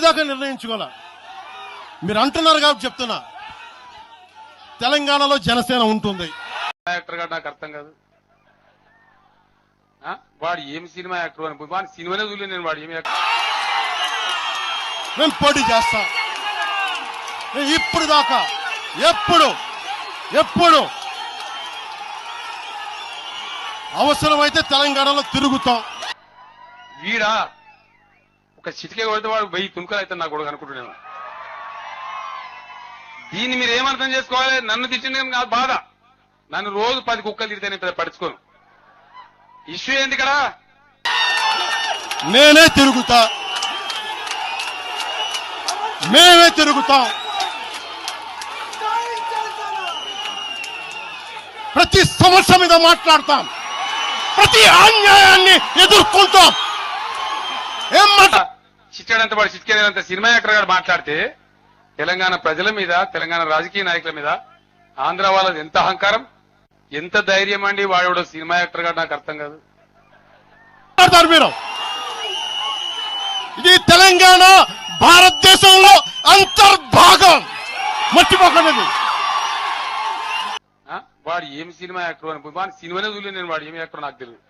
ఇప్పటిదాకా నిర్ణయించుకోలే. మీరు అంటున్నారు కాబట్టి చెప్తున్నా, తెలంగాణలో జనసేన ఉంటుంది. యాక్టర్ గా నాకు అర్థం కాదు. వాడు ఏం సినిమా యాక్టర్ అని వాడు సినిమానే చూడలేదు నేను. వాడు ఏమి యాక్టర్? నేను పోటీ చేస్తా. ఇప్పుడు దాకా ఎప్పుడు అవసరమైతే తెలంగాణలో తిరుగుతాం. వీడా ఒక చిటికే కొడితే వాడు 1000 తుణుకలు అయితే నాకు కూడా అనుకుంటున్నాను. దీన్ని మీరు ఏమర్థం చేసుకోవాలి? నన్ను తిట్టిన కాదు బాధ. నన్ను రోజు 10 కుక్కలు తిడితే నేను పడుచుకోను. ఇష్యూ ఏంది కదా? నేనే తిరుగుతా, మేమే తిరుగుతాం. ప్రతి సమస్య మీద మాట్లాడతాం, ప్రతి అన్యాయాన్ని ఎదుర్కొంటాం. ఏం మాట చిట్టాడంత వాడు చిట్కేదంత సినిమా యాక్టర్ గారు మాట్లాడితే తెలంగాణ ప్రజల మీద, తెలంగాణ రాజకీయ నాయకుల మీద ఆంధ్ర వాళ్ళది ఎంత అహంకారం, ఎంత ధైర్యం అండి. వాడు సినిమా యాక్టర్ గారు నాకు అర్థం కాదు. మీరు ఇది తెలంగాణ భారతదేశంలో అంతర్భాగం, మర్చిపోకండి. వాడు ఏం సినిమా యాక్టర్ అని వాడు సినిమానే చూడలేదు నేను. వాడు ఏమి యాక్టర్ నాకు తెలియదు.